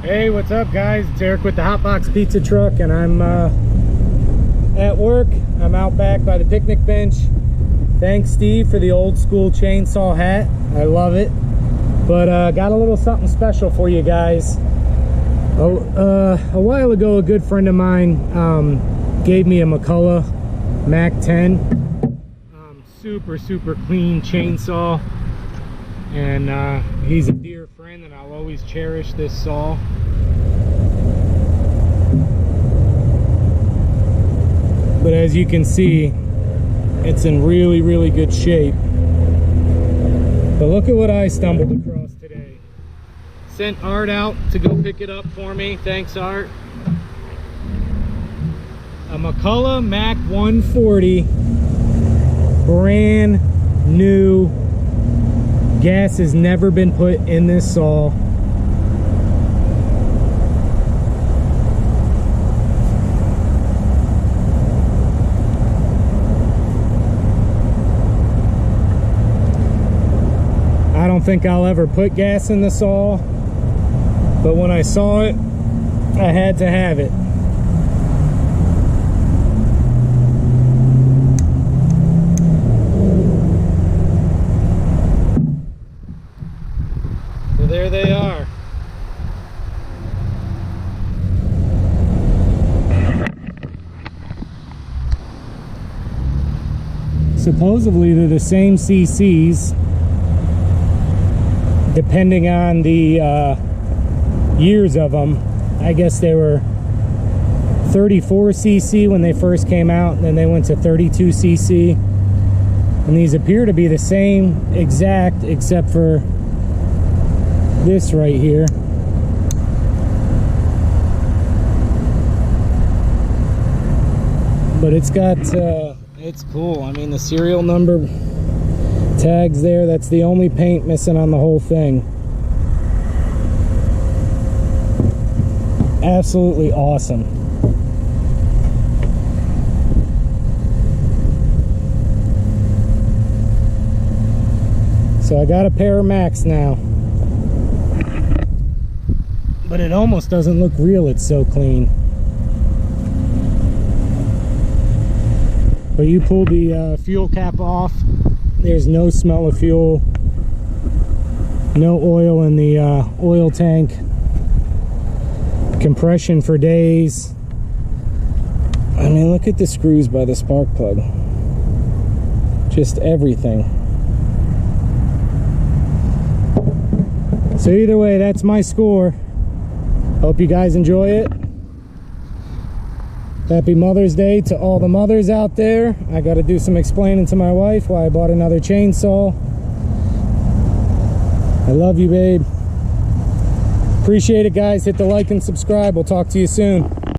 Hey, what's up guys? It's Eric with the Hotbox Pizza Truck, and I'm at work. I'm out back by the picnic bench. Thanks Steve for the old school chainsaw hat. I love it. But got a little something special for you guys. A while ago, a good friend of mine gave me a McCullough Mac140. Super clean chainsaw, and he's a dear friend, and I'll always cherish this saw. But as you can see, it's in really good shape. But look at what I stumbled across today. Sent Art out to go pick it up for me. Thanks, Art. A McCullough Mac140, brand new. Gas has never been put in this saw. I don't think I'll ever put gas in the saw, but when I saw it, I had to have it. So there they are. Supposedly they're the same CCs, depending on the years of them. I guess they were 34 cc when they first came out, and then they went to 32 cc, and these appear to be the same exact, except for this right here. But it's got it's cool. I mean, the serial number tags there, that's the only paint missing on the whole thing. Absolutely awesome. So I got a pair of Macs now, but it almost doesn't look real, it's so clean. But you pull the fuel cap off, there's no smell of fuel, no oil in the oil tank, compression for days. I mean, look at the screws by the spark plug, just everything. So either way, that's my score. Hope you guys enjoy it. Happy Mother's Day to all the mothers out there. I got to do some explaining to my wife why I bought another chainsaw. I love you, babe. Appreciate it, guys. Hit the like and subscribe. We'll talk to you soon.